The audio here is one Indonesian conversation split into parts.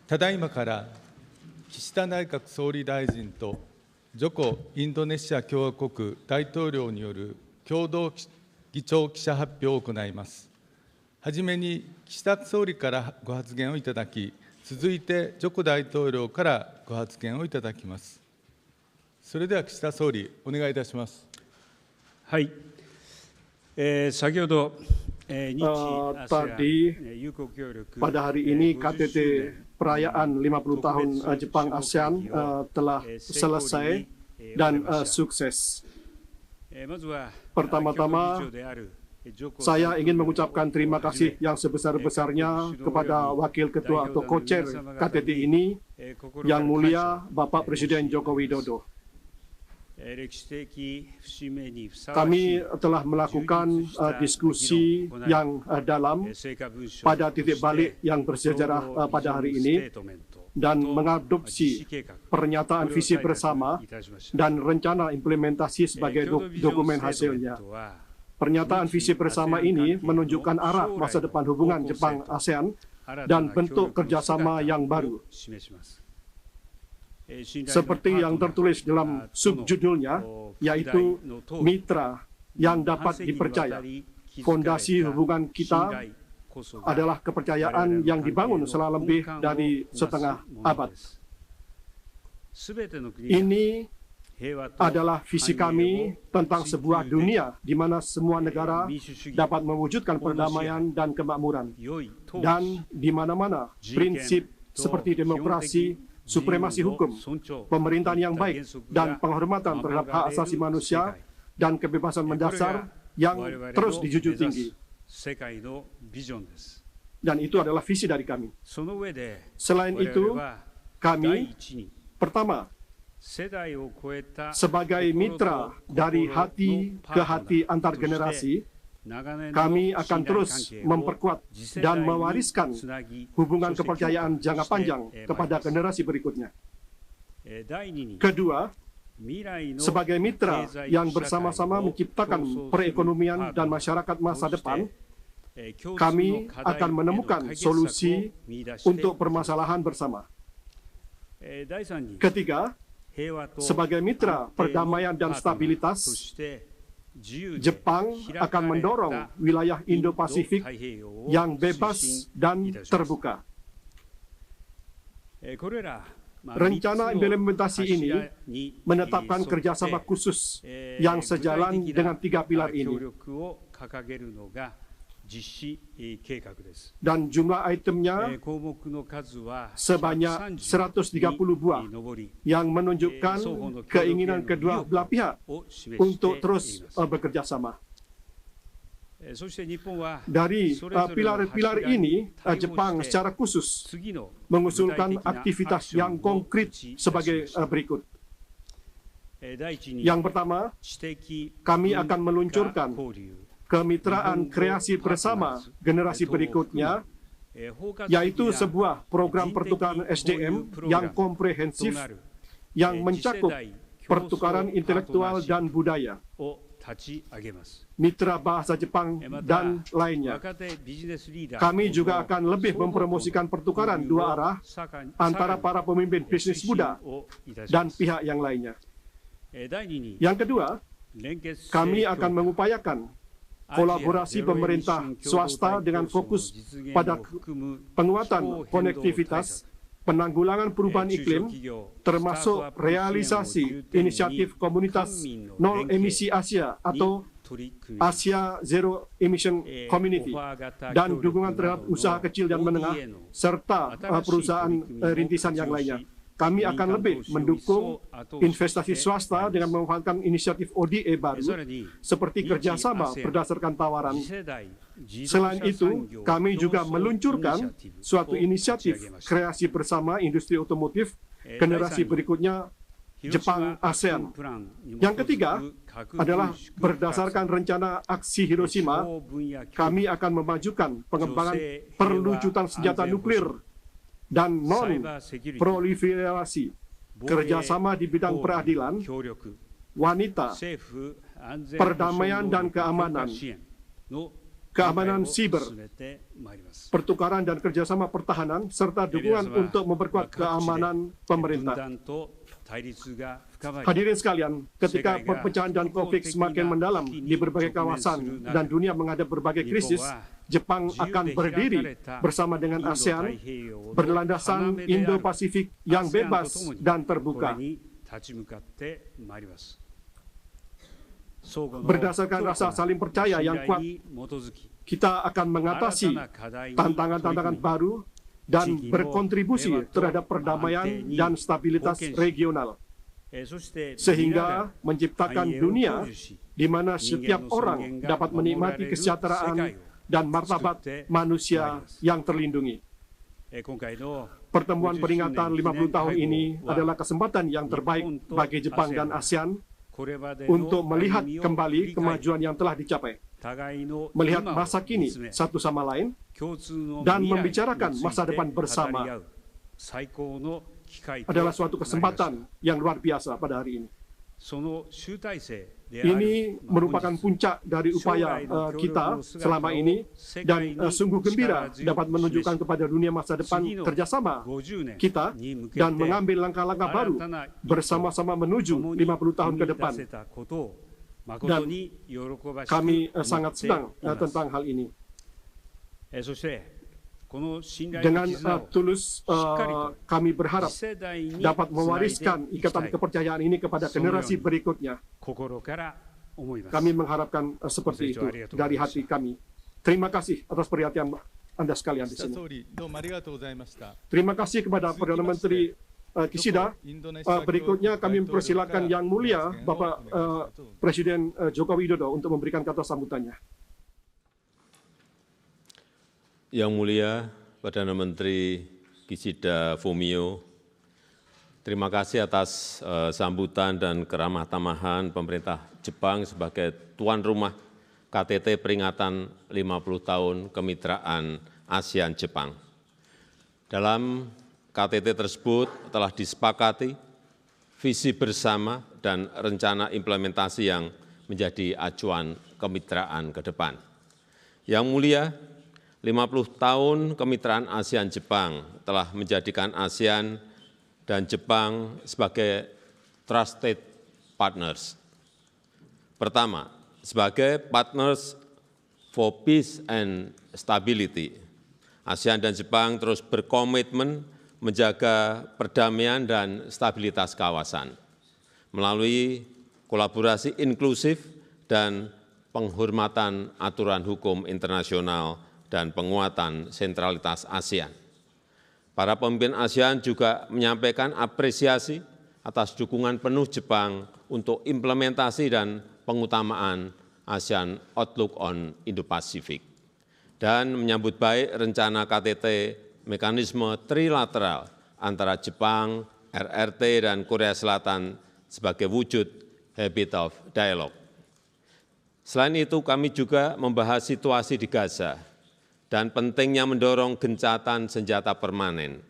ただいまから岸田内閣総理大臣とジョコインドネシア共和国大統領による共同議長記者発表を行います。はじめに岸田総理からご発言をいただき、続いてジョコ大統領からご発言をいただきます。それでは岸田総理、お願いいたします。はい。先ほど、日tadi pada hari ini KTT perayaan 50 tahun Jepang ASEAN telah selesai dan sukses. Pertama-tama, saya ingin mengucapkan terima kasih yang sebesar-besarnya kepada Wakil Ketua atau Co-Chair KTT ini, Yang Mulia Bapak Presiden Joko Widodo. Kami telah melakukan diskusi yang dalam pada titik balik yang bersejarah pada hari ini dan mengadopsi pernyataan visi bersama dan rencana implementasi sebagai dokumen hasilnya. Pernyataan visi bersama ini menunjukkan arah masa depan hubungan Jepang-ASEAN dan bentuk kerjasama yang baru. Seperti yang tertulis dalam subjudulnya, yaitu mitra yang dapat dipercaya. Fondasi hubungan kita adalah kepercayaan yang dibangun selama lebih dari setengah abad. Ini adalah visi kami tentang sebuah dunia di mana semua negara dapat mewujudkan perdamaian dan kemakmuran. Dan di mana-mana prinsip seperti demokrasi, supremasi hukum, pemerintahan yang baik, dan penghormatan terhadap hak asasi manusia dan kebebasan mendasar yang terus dijunjung tinggi. Dan itu adalah visi dari kami. Selain itu, kami pertama, sebagai mitra dari hati ke hati antar generasi, kami akan terus memperkuat dan mewariskan hubungan kepercayaan jangka panjang kepada generasi berikutnya. Kedua, sebagai mitra yang bersama-sama menciptakan perekonomian dan masyarakat masa depan, kami akan menemukan solusi untuk permasalahan bersama. Ketiga, sebagai mitra perdamaian dan stabilitas, Jepang akan mendorong wilayah Indo-Pasifik yang bebas dan terbuka. Rencana implementasi ini menetapkan kerjasama khusus yang sejalan dengan tiga pilar ini. Dan jumlah itemnya sebanyak 130 buah yang menunjukkan keinginan kedua belah pihak untuk terus bekerja sama. Dari pilar-pilar ini, Jepang secara khusus mengusulkan aktivitas yang konkret sebagai berikut. Yang pertama, kami akan meluncurkan kemitraan kreasi bersama generasi berikutnya, yaitu sebuah program pertukaran SDM yang komprehensif yang mencakup pertukaran intelektual dan budaya, mitra bahasa Jepang, dan lainnya. Kami juga akan lebih mempromosikan pertukaran dua arah antara para pemimpin bisnis muda dan pihak yang lainnya. Yang kedua, kami akan mengupayakan kolaborasi pemerintah swasta dengan fokus pada penguatan konektivitas, penanggulangan perubahan iklim, termasuk realisasi inisiatif komunitas nol emisi Asia atau Asia Zero Emission Community, dan dukungan terhadap usaha kecil dan menengah, serta perusahaan rintisan yang lainnya. Kami akan lebih mendukung investasi swasta dengan memanfaatkan inisiatif ODA baru, seperti kerjasama berdasarkan tawaran. Selain itu, kami juga meluncurkan suatu inisiatif kreasi bersama industri otomotif generasi berikutnya Jepang-ASEAN. Yang ketiga adalah berdasarkan rencana aksi Hiroshima, kami akan memajukan pengembangan perlucutan senjata nuklir dan non-proliferasi, kerjasama di bidang peradilan, wanita, perdamaian dan keamanan, keamanan siber, pertukaran dan kerjasama pertahanan, serta dukungan untuk memperkuat keamanan pemerintah. Hadirin sekalian, ketika perpecahan dan konflik semakin mendalam di berbagai kawasan dan dunia menghadap berbagai krisis, Jepang akan berdiri bersama dengan ASEAN, berlandasan Indo-Pasifik yang bebas dan terbuka. Berdasarkan rasa saling percaya yang kuat, kita akan mengatasi tantangan-tantangan baru dan berkontribusi terhadap perdamaian dan stabilitas regional, sehingga menciptakan dunia di mana setiap orang dapat menikmati kesejahteraan dan martabat manusia yang terlindungi. Pertemuan peringatan 50 tahun ini adalah kesempatan yang terbaik bagi Jepang dan ASEAN untuk melihat kembali kemajuan yang telah dicapai, melihat masa kini satu sama lain, dan membicarakan masa depan bersama. Adalah suatu kesempatan yang luar biasa pada hari ini. Ini merupakan puncak dari upaya kita selama ini, dan sungguh gembira dapat menunjukkan kepada dunia masa depan kerjasama kita dan mengambil langkah-langkah baru bersama-sama menuju 50 tahun ke depan. Dan kami sangat senang tentang hal ini. Dengan tulus kami berharap dapat mewariskan ikatan kepercayaan ini kepada generasi berikutnya. Kami mengharapkan seperti itu dari hati kami. Terima kasih atas perhatian Anda sekalian di sini. Terima kasih kepada Perdana Menteri Kishida. Berikutnya kami mempersilakan Yang Mulia Bapak Presiden Joko Widodo untuk memberikan kata sambutannya. Yang Mulia Perdana Menteri Kishida Fumio, terima kasih atas sambutan dan keramah tamahan pemerintah Jepang sebagai tuan rumah KTT peringatan 50 tahun kemitraan ASEAN-Jepang. Dalam KTT tersebut telah disepakati visi bersama dan rencana implementasi yang menjadi acuan kemitraan ke depan. Yang Mulia, 50 tahun kemitraan ASEAN-Jepang telah menjadikan ASEAN dan Jepang sebagai trusted partners. Pertama, sebagai partners for peace and stability, ASEAN dan Jepang terus berkomitmen menjaga perdamaian dan stabilitas kawasan melalui kolaborasi inklusif dan penghormatan aturan hukum internasional dan penguatan sentralitas ASEAN. Para pemimpin ASEAN juga menyampaikan apresiasi atas dukungan penuh Jepang untuk implementasi dan pengutamaan ASEAN Outlook on Indo-Pasifik dan menyambut baik rencana KTT mekanisme trilateral antara Jepang, RRT, dan Korea Selatan sebagai wujud habit of dialogue. Selain itu, kami juga membahas situasi di Gaza dan pentingnya mendorong gencatan senjata permanen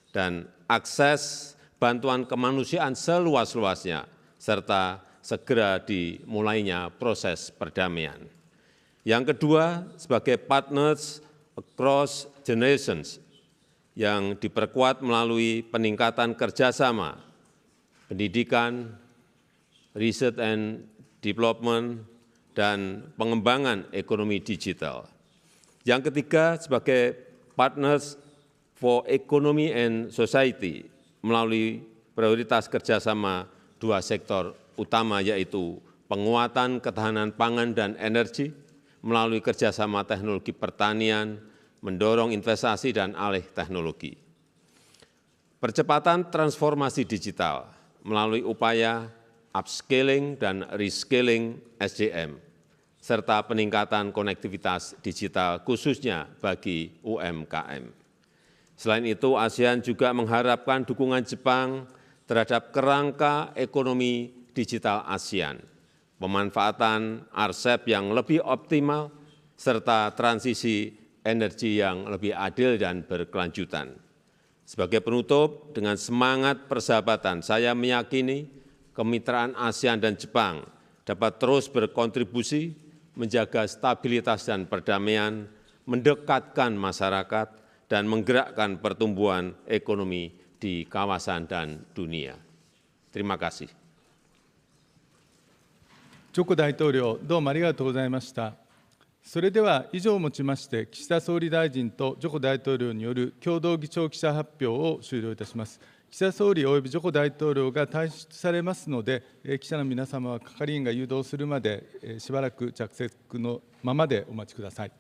dan akses bantuan kemanusiaan seluas-luasnya, serta segera dimulainya proses perdamaian. Yang kedua, sebagai partners across generations yang diperkuat melalui peningkatan kerjasama, pendidikan, riset and development, dan pengembangan ekonomi digital. Yang ketiga, sebagai partners for economy and society melalui prioritas kerjasama dua sektor utama, yaitu penguatan ketahanan pangan dan energi melalui kerjasama teknologi pertanian, mendorong investasi dan alih teknologi. Percepatan transformasi digital melalui upaya upscaling dan reskilling SDM, serta peningkatan konektivitas digital khususnya bagi UMKM. Selain itu, ASEAN juga mengharapkan dukungan Jepang terhadap kerangka ekonomi digital ASEAN, pemanfaatan RCEP yang lebih optimal, serta transisi energi yang lebih adil dan berkelanjutan. Sebagai penutup, dengan semangat persahabatan, saya meyakini kemitraan ASEAN dan Jepang dapat terus berkontribusi menjaga stabilitas dan perdamaian, mendekatkan masyarakat, dan menggerakkan pertumbuhan ekonomi di kawasan dan dunia. Terima kasih. ジョコ大統領、どうもありがとうございました。それでは以上をもちまして、岸田総理大臣とジョコ大統領による共同議長記者発表を終了いたします。岸田総理およびジョコ大統領が退出されますので、記者の皆様は係員が誘導するまで、しばらく着席のままでお待ちください。